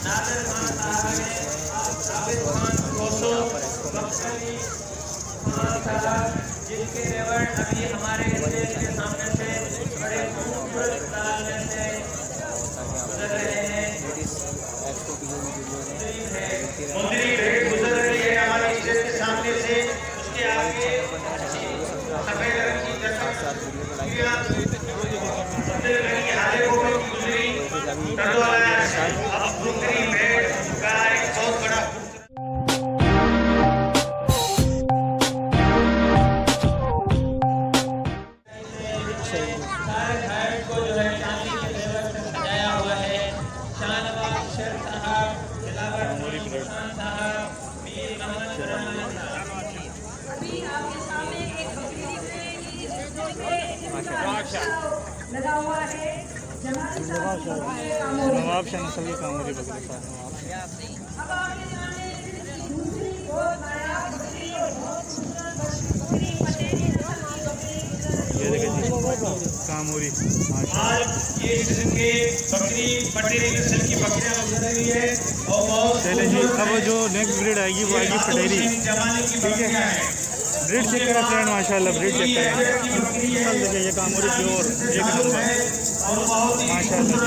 नादिर खान साहब हैं, आबिद खान कोसो, बख्शली खान साहब, जिनके रेवड़ अभी हमारे स्टेज के सामने से बड़े खूबसूरत अंदाज में से गुजर रहे हैं। मुंदरी भेंट गुजर रही है हमारे स्टेज के सामने से। उसके आगे सफेद रंग की बहुत बड़ा को जो है चांदी के जेवर से सजाया हुआ है। शाहनवाज शेर साहब, दिलावर खान साहब, मीर मोहम्मद लगा हुआ है। नवाब शाह नस्ल की कामोरी बकरी साहब। अब आगे जाने दूसरी बहुत नायाब बकरी और बहुत खूबसूरत बकरी पटेली नस्ल की बकरी। ये देखिए जी कामोरी। आज ये किस्म के बकरी पटेली नस्ल की बकरियां गुजर रही है और बहुत चले जी। अब जो नेक्स्ट ब्रीड आएगी वो आएगी पटेली। ठीक है, ब्रीड चेक करें फ्रेंड, माशाल्लाह ब्रीड चेक करें। देखिए ये कामोरी प्योर एक नंबर माशाल्लाह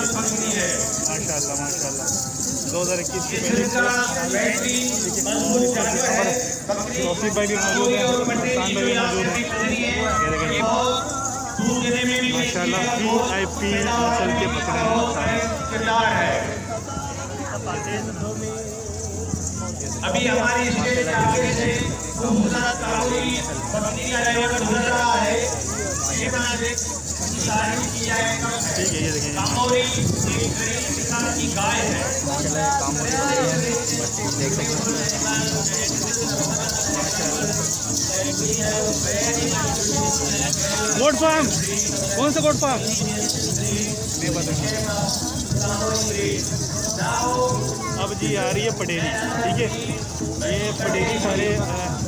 माशाल्लाह माशाल्लाह। 2021 की पहली रफी भाई भी मौजूद है, खान भाई भी मौजूद है। ये देखिए माशाल्लाह VIP नस्ल के बकरे हैं। अभी हमारी स्टेज आगे से खूबसूरत काबुली बकरी का ड्राइवर गुजर रहा है। ये तारीफ की जाएगा। ठीक है, ये देखिए कामोरी एक गरीब किसान की गाय है। माशाल्लाह कामोरी देख सकते हैं। गोट फार्म कौन सा गोट फार्म नहीं पता। अब जी आ रही है पटेली। ठीक है, ये पटेली सारे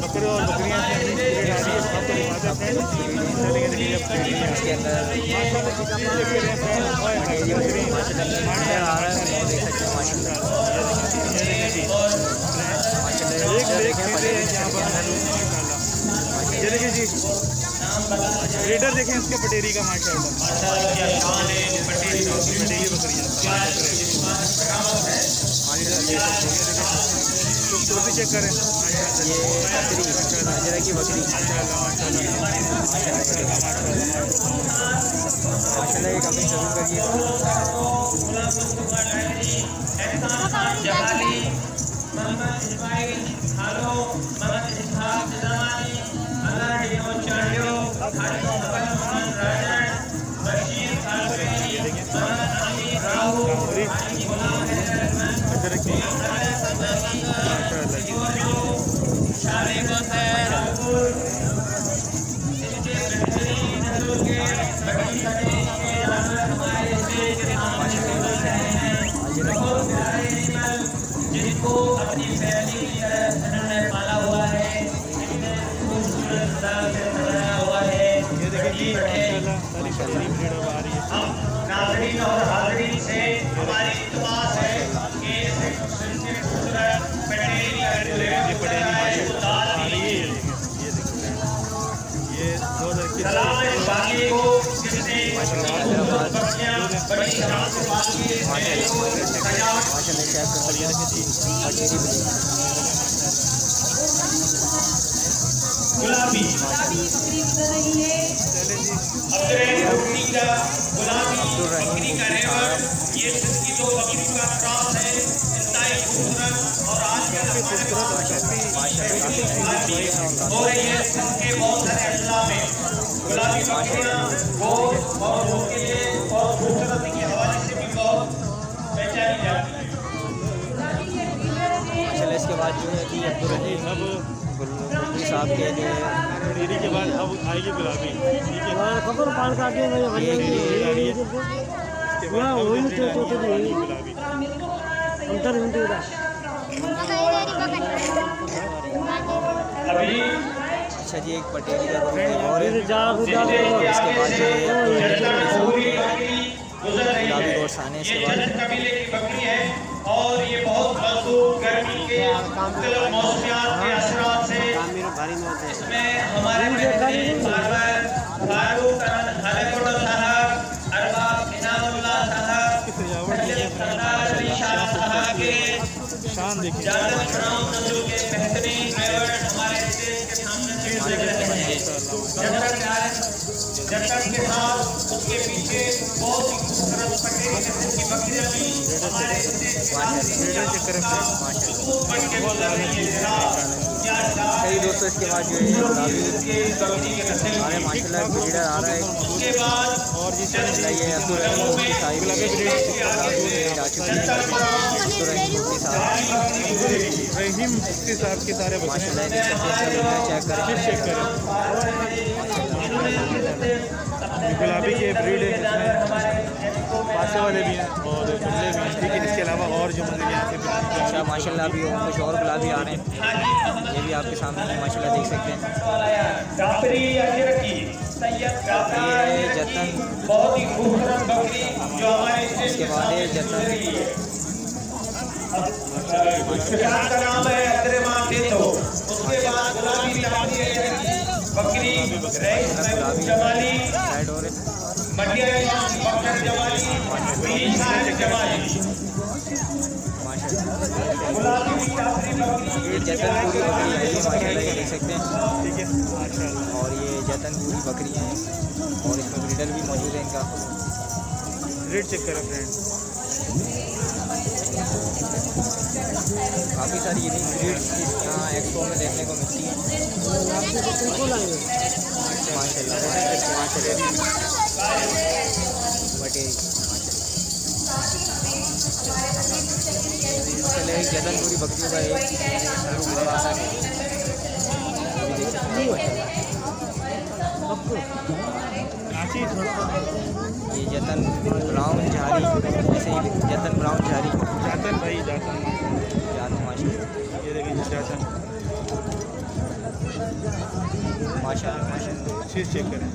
बकरे और बकरियां से आ रही है। आपको दिखाते हैं चलेंगे। देखिए इसके अंदर ये देखिए जी रेडर देखें इसके पटेरी का माशाल्लाह पटेरी बकरियां खूबसूरती चेक करें। ये बकरी की बकरी माशाल्लाह ये कमेंट जरूर करिए। जिनको अपनी फैमिली की तरह पाला हुआ है, खूबसूरत सजाया हुआ है। हम नाज़रीन और हाज़रीन से हमारी इल्तिमास है कि खूबसूरत पटेली सलाम इस बाकी को जिसने बड़ी शान से बाकी गुलाबी बकरी गुजर रही है। गुलाबी बकरी का रेवड़ ये की दो बकरी का क्रॉस है। इंतहाई खूबसूरत और आज के हो रही है के बहुत सारे अजला में गुलाबी बकरियां गोल और के लिए और खूबसूरती के हवाले से भी बहुत पहचानी जाती है। माशाल्लाह इसके बाद जो है कि अब्दुल रहीम साहब के जो डेरी के बाद अब आएगी गुलाबी। ठीक है, खबर पाल का आगे गुलाबी अच्छा जी एक पटेली का और इसके बाद गुजर रही गुलाबी है। गोट्स आने ये इसके बाद जतन कबीले की बकरी है और ये बहुत मजबूत गर्मी के मुख्तलिफ मौसमियात के असरात से इसमें हमारे बेहतरीन फार्मर फारूक हलेकोटा साहब, अरबाब इनामुल्लाह साहब, सैयद सरदार अली शाह साहब के शान देखिए, जादव ब्राउन नस्ल के बेहतरीन ड्राइवर हमारे स्टेज के सामने से गुजर रहे हैं। जतन के साथ उसके पीछे बहुत ही खूबसूरत पटेरी किस्म की बकरियां भी हमारे स्टेज के सामने से खूब बढ़ के गुजर रही है। सही दोस्तों, इसके बाद जो है गुलाबी हमारे माशाल्लाह ब्रीडर आ रहा है। उसके बाद और जी माशाल्लाह ये अब्दुल रहीम मुफ्ती साहब गुलाबी की ब्रीड आ चुकी है। अब्दुल रहीम मुफ्ती साहब रहीम मुफ्ती साहब के सारे बच्चे माशाल्लाह देख सकते हैं, चेक करें। चेक करें। ये गुलाबी के ब्रीड है, इसमें पासे वाले भी हैं और जुमले भी हैं, लेकिन इसके अलावा और जो मतलब यहाँ से अच्छा माशाल्लाह अभी कुछ और गुलाबी आ रहे हैं, ये भी आपके सामने माशाल्लाह देख सकते हैं। ये जतन, बहुत ही खूबसूरत बकरी जो हमारे इसके बाद है जतन, का नाम है अक्रमा केतो। उसके बाद गुलाबी बकरी जमाली साइड और मटिया बकर जमाली जमाली ये जतन पूरी बकरी है, ये माशाल्लाह ये देख सकते हैं। ठीक है माशाल्लाह। और ये जतन पूरी बकरियाँ हैं और इसमें ब्रीडर भी मौजूद है इनका। रेट चेक करें फ्रेंड, काफ़ी सारी यूनिक ब्रीड्स यहाँ एक्सपो में देखने को मिलती हैं माशाल्लाह। बटेरी चले एक जतन पूरी बकरियों का एक बड़ा है, अभी देख सकते हैं ये जतन ब्राउन झारी, ऐसे ही जतन ब्राउन झारी जातन भाई जातन, जान माशाल्लाह। ये देखिए जातन, माशाल्लाह माशाल्लाह। चीज़ चेक करें।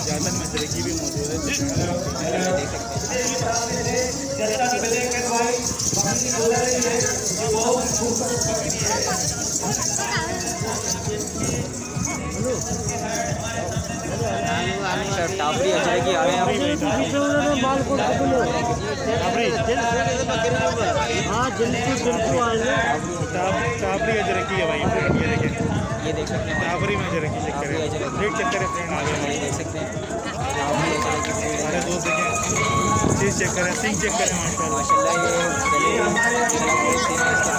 जातन में जरगी भी मौजूद है, देख सकते हैं। सर टापरी अजय की आ रहे हैं टापरी अजरकी है भाई, ये देखें ये देख सकते हैं। टापरी में अजरकी चेक करें, रेट चेक करें फ्रेंड आगे ये देख सकते हैं टापरी अजय की ब्रीड है। हमारे दोस्त देखें, चीज़ चेक करें, सिंग चेक करें माशाल्लाह। माशाल्लाह ये अच्छा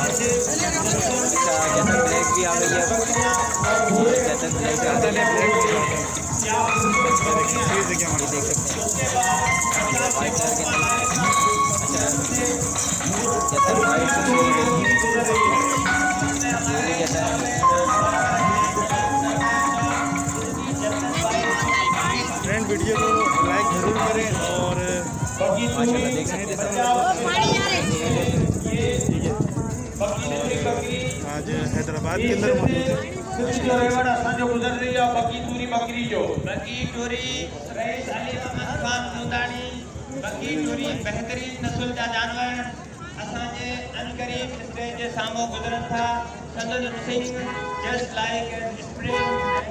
जतन ब्लैक भी आ गई है, जतन ब्लैक आ गई है, चीज़ देखें ये देख सकते हैं वाइट कलर के अंदर। अच्छा जतन वाइट ये भी जतन फ्रेंड, वीडियो को लाइक जरूर करें और माशाल्लाह देख सकते हैं। ठीक है, आज हैदराबाद के अंदर मौजूद है। जो गुजर रही है बकी टूरी बकरी जो बकी टूरी रईस अली अहमद खान मुंदानी बकी टूरी बेहतरीन नस्ल जा जानवर असांजे अनकरीब स्टेज जे साम्हूं गुजरन था। संदन सिंह जस्ट लाइक स्प्रिंग।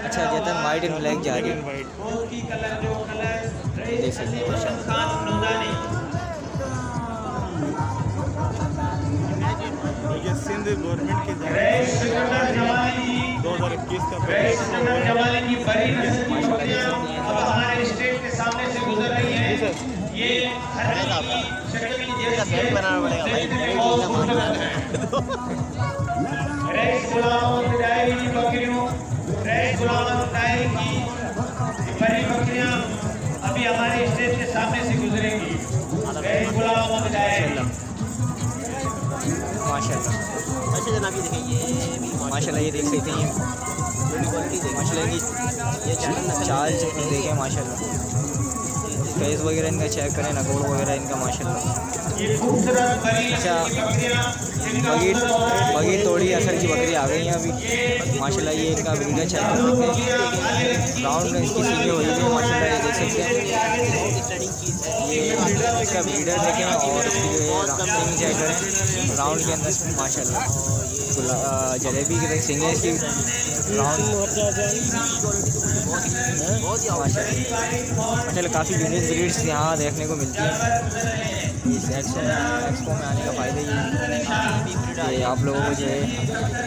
अच्छा जतन वाइट एंड ब्लैक जा रही है, वाइट की कलर जो कलर देख सकते हैं माशाल्लाह। खान मुंदानी ये सिंध गवर्नमेंट की रईस सिकंदर जमाली 2021 का रईस सिकंदर जमाली की बड़ी नस्ल की बकरियां अब हमारे स्टेज के सामने से गुजर रही हैं। ये हर की शक्ल जैसी है, देखने में बहुत खूबसूरत है। रईस गुलाम डायरी की बकरियों, रईस गुलाम डायरी की बड़ी बकरियां अभी हमारे स्टेज के सामने से गुजरेंगी। रईस गुलाम डायरी माशाल्लाह माशाल्लाह ये देख सकते हैं माशाल्लाह की ये चाल देखें माशाल्लाह, फेस वगैरह इनका चेक करें, नकोड़ वगैरह इनका माशाल्लाह। ये खूबसूरत बड़ी अच्छा बगी तोड़ी असल की बकरी आ गई हैं अभी माशाल्लाह। ये इनका ब्रीडर चेक कर सकते हैं। ब्राउन में इसकी सींगें हुई हुई हैं माशाल्लाह, ये देख सकते हैं। ये इसका ब्रीडर देखें और इसकी जो है सींग चेक करें राउंड के अंदर माशाल्लाह। जलेबी की तरह सींगें इसकी राउंड माशाल्लाह। काफ़ी यूनिक ब्रीड्स यहाँ देखने को मिलती हैं। इस एक्सपो में आने का फ़ायदा ये आप लोगों को जो है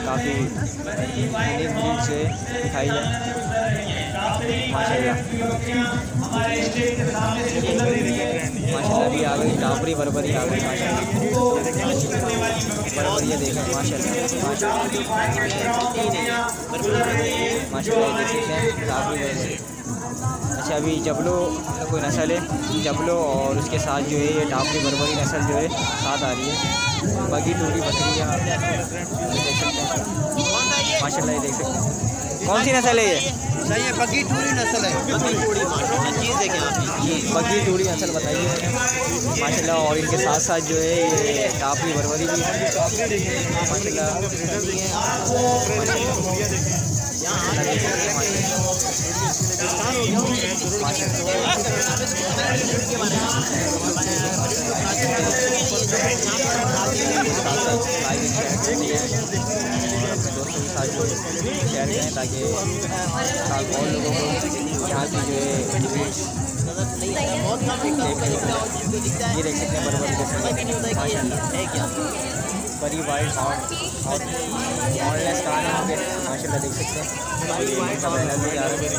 काफ़ी यूनिक ब्रीड्स से दिखाई जाए माशाल्लाह। माशाल्लाह भी आ गई टापरी बरबरी आ गई माशाल्लाह। बरबरी ये देखें माशाल्लाह माशाल्लाह देख सकते हैं टापरी बरबरी। अच्छा अभी जबलो कोई नस्ल है जबलो और उसके साथ जो है ये टापरी बरबरी नस्ल जो है साथ आ रही है। बगी टूरी बकरियाँ देख सकते हैं माशाल्लाह, ये देख सकते हैं। कौन सी नस्ल है ये? बगी टूरी नस्ल है। बगी टूरी नस्ल बताइए माशाल्लाह। और इनके साथ साथ जो है ये टापरी बरबरी भी माशाल्लाह दोस्तों के साथ जो शेयर करें ताकि और लोगों को यहाँ की जो है ये देख सकते हैं बरबरी के बड़ी वाइट और ऑनलेस कान होंगे माशाल्लाह देख सकते हैं। बैनर भी आ रहा है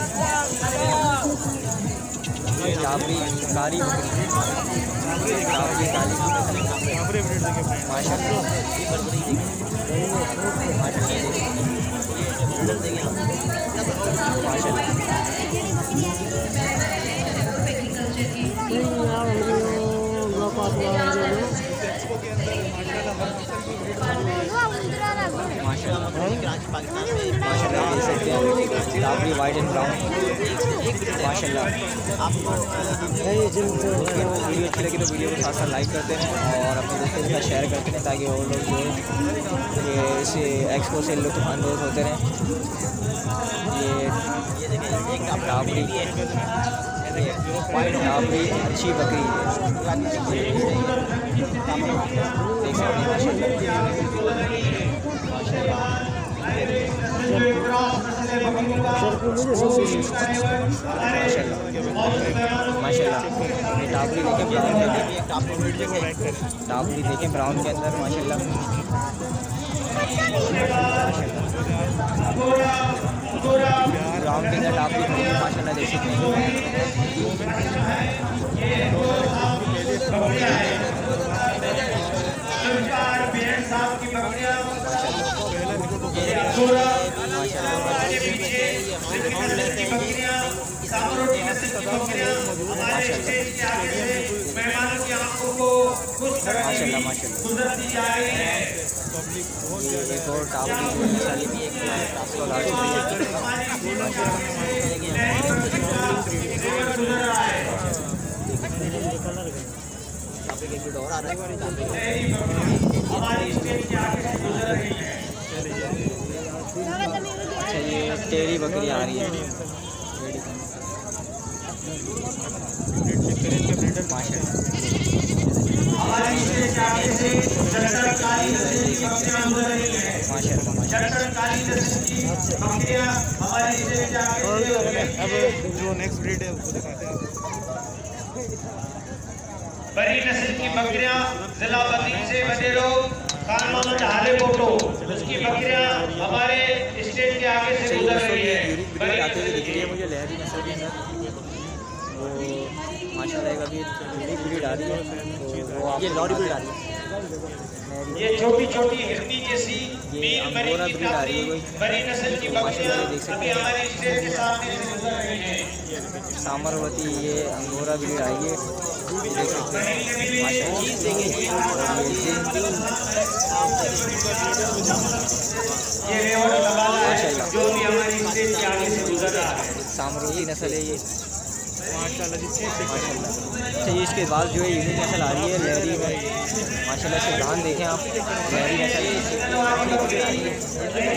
टापरी कारी टापरी काली माशाल्लाह माशाल्लाह देख सकते हैं टापरी वाइट एंड ब्राउन माशाल्लाह। वीडियो अच्छी लगी तो वीडियो को साथ साथ लाइक करते हैं और अपने दोस्तों के साथ शेयर करते हैं ताकि वो लोग जो है इस एक्सपो से लुत्फ़अंदोज़ होते रहें। ये टापरी अच्छी बकरी देख सकते माशाल्लाह। ये टापरी देखें ब्राउन टापरी देखें ब्राउन के अंदर माशाल्लाह ब्राउन के अंदर टापरी माशाल्लाह देख सकते माशाल्लाह माशाल्लाह। एक और टापरी साली भी एक और आ रहा अच्छा ये टेरी बकरी आ रही है अब जो नेक्स्ट ब्रीड है उसको दिखाते हैं। बड़ी नस्ल की बकरियां जिला बदीन से बदेरो खानमान ढाले बोटो उसकी बकरियां हमारे स्टेट के आगे से गुजर रही है। बड़ी आते हुए दिख रही है मुझे लहरी नस्ल के अंदर वो माशाल्लाह अभी यूनिक ब्रीड आ रही है तो वो ये लॉरी ब्रीड आ रही है। ये छोटी छोटी हिरनी जैसी ये अंगोरा ब्रीड आ रही है कोई बड़ी नस्ल की बकरियां देख सकते अभी हमारे स्टेट के सामने से गुजर रही है। सामरवती ये अंगोरा ब्रीड आई है देख सकते हैं माशाल्लाह। जो भी हमारे स्टेट के आगे से गुजर रहा है सामरवती नस्ल है ये माशाल्लाह जी, चीज़ चेक करें। अच्छा ये इसके बाद जो है यूनिक नस्ल आ रही है लहरी में, माशाल्लाह से धान देखें आप, लहरी नस्ल ये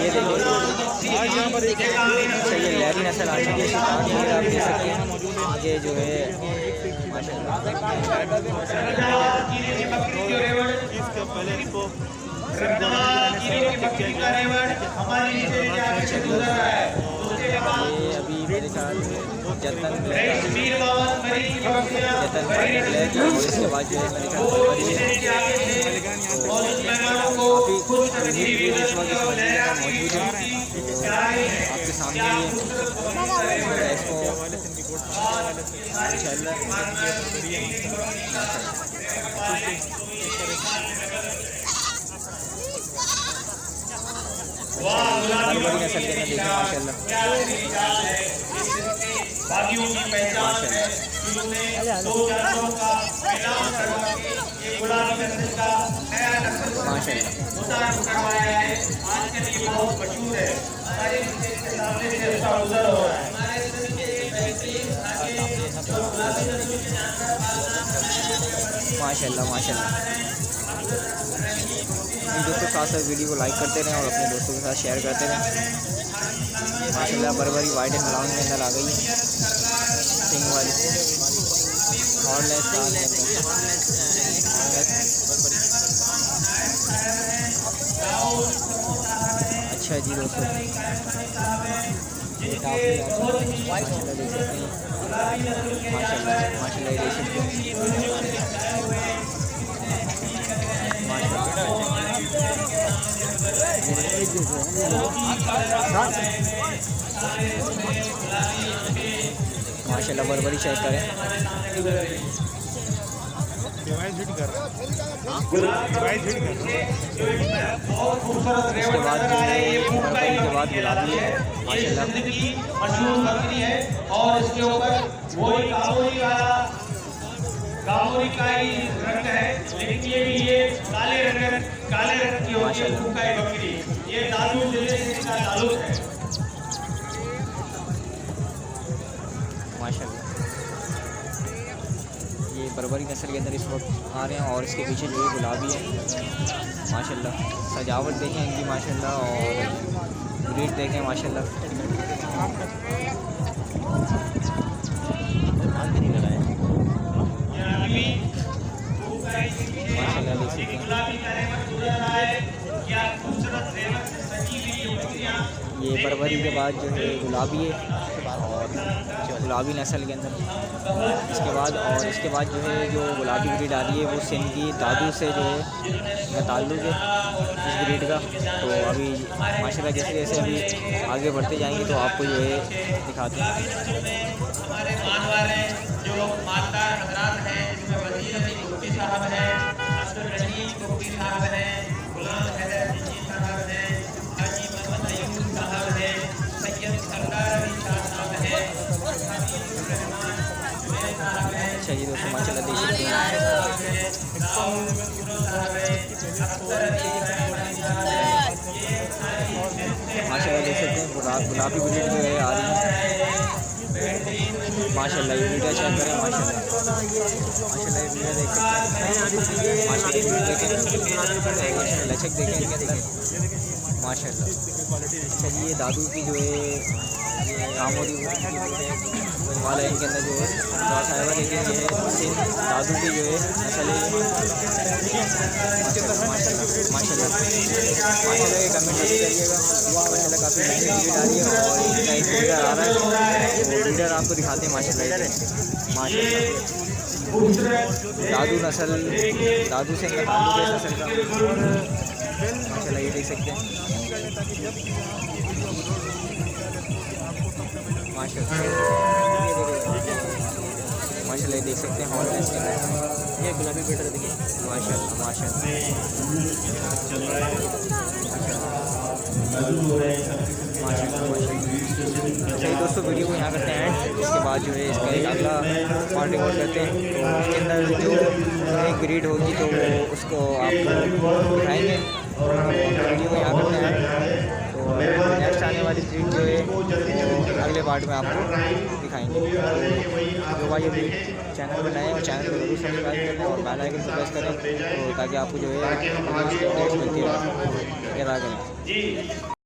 देखिए। आज यहाँ पर एक अच्छा ये लहरी नस्ल आ चुकी है, इसके धान वगैरह आप देख सकते हैं। ये जो है माशाल्लाह इसका पहले इसको ये अभी मेरे ख्याल में जतन ब्लैक और इसके बाद जो है मेरे ख्याल में काफ़ी यूनिक ब्रीड इस वक्त इस मंडी में मौजूद है। आपके सामने ये इसको बड़ी नस्ल के देखें माशाल्लाह माशाल्लाह माशाल्लाह। दोस्तों साथ साथ वीडियो को लाइक करते रहें और अपने दोस्तों के साथ शेयर करते रहें। माशाल्लाह बरबरी वाइट एंड ब्राउन के अंदर आ गई है सिंग वाली हॉर्नलेस दाल है। अच्छा जी दोस्तों ये काफ़ी माशाल्लाह देख सकते हैं, माशाल्लाह माशाल्लाह ये देख सकते हैं माशाल्लाह बरबरी चेक करें। इसके बाद जो है बरबरी के बाद गुलाबी है माशाल्लाह। मशहूर बकरी है और इसके ऊपर वही काबूरी का ही रंग है, लेकिन ये काले रंग की होती है फूकाई बकरी। ये दादू जिले से इसका ताल्लुक है माशाल्लाह। ये बरबरी नस्ल के अंदर इस वक्त आ रहे हैं और इसके पीछे जो है गुलाबी है माशाल्लाह। सजावट देखें इनकी माशाल्लाह और ब्रीड देखें माशाल्लाह। माशाल्लाह देख सकते हैं ये बरबरी के बाद जो है गुलाबी है और गुलाबी नस्ल के अंदर इसके बाद जो है जो गुलाबी ब्रीड आ रही है वो सिंध की दादू से जो है इनका ताल्लुक है इस ब्रीड का। तो अभी माशाल्लाह जैसे जैसे अभी आगे बढ़ते जाएंगे तो आपको जो है दिखाते हैं। हमारे मानवर हैं जो मालदार हजरात हैं, जिसमें वजीर अली मुफ्ती साहब हैं, अब्दुल रहीम मुफ्ती साहब हैं, गुलाम हैदर जी साहब हैं, हाजी मोहम्मद अयूब साहब हैं, सैयद सरदार अली शाह साहब हैं, अच्छा जी दोस्तों माशाल्लाह देख सकते हैं माशाल्लाह देख सकते हैं गुलाबी ब्रीड जो है आ रही है माशाल्लाह। ये वीडियो चेक करें माशाल्लाह माशाल्लाह ये वीडियो देख सकते हैं माशाल्लाह वीडियो देखें माशाल्लाह लचक देखें इनके अंदर माशाल्लाह। अच्छा जी ये दादू की जो है ये रामोरी वाला इनके अंदर जो है साहिबा देखें ये दादू की जो है नस्ल है माशाल्लाह माशाल्लाह माशाल्लाह माशाल्लाह ये कमेंट जरूर करिएगा माशाल्लाह काफ़ी नई वीडियो आ रही है और इनका एक वीडियो आ रहा है वो वीडियो आपको दिखाते हैं माशाल्लाह माशाल्लाह। दादू नस्ल दादू से इनका ताल्लुक है नस्ल का माशाल्लाह ये देख सकते हैं माशाल्लाह माशाल्लाह ये देख सकते हैं हॉर्नलेस के अंदर ये गुलाबी बेटर देखिए माशाल्लाह माशाल्लाह चलिए दोस्तों वीडियो को यहाँ करते हैं इसके बाद जो है इसका एक अगला पार्ट रिकॉर्ड करते हैं तो उसके अंदर जो एक ब्रीड होगी तो वो उसको आपको दिखाएंगे। वीडियो को यहाँ करते हैं तो नेक्स्ट आने वाली ब्रीड जो है अगले अगले पार्ट में आपको दिखाएंगे। तो भाई अभी चैनल बनाएं और चैनल को जरूर सब्सक्राइब करें और बेल आइकन को प्रेस करें, तो ताकि आपको जो है अपडेट्स मिलती रहे। क्या करें।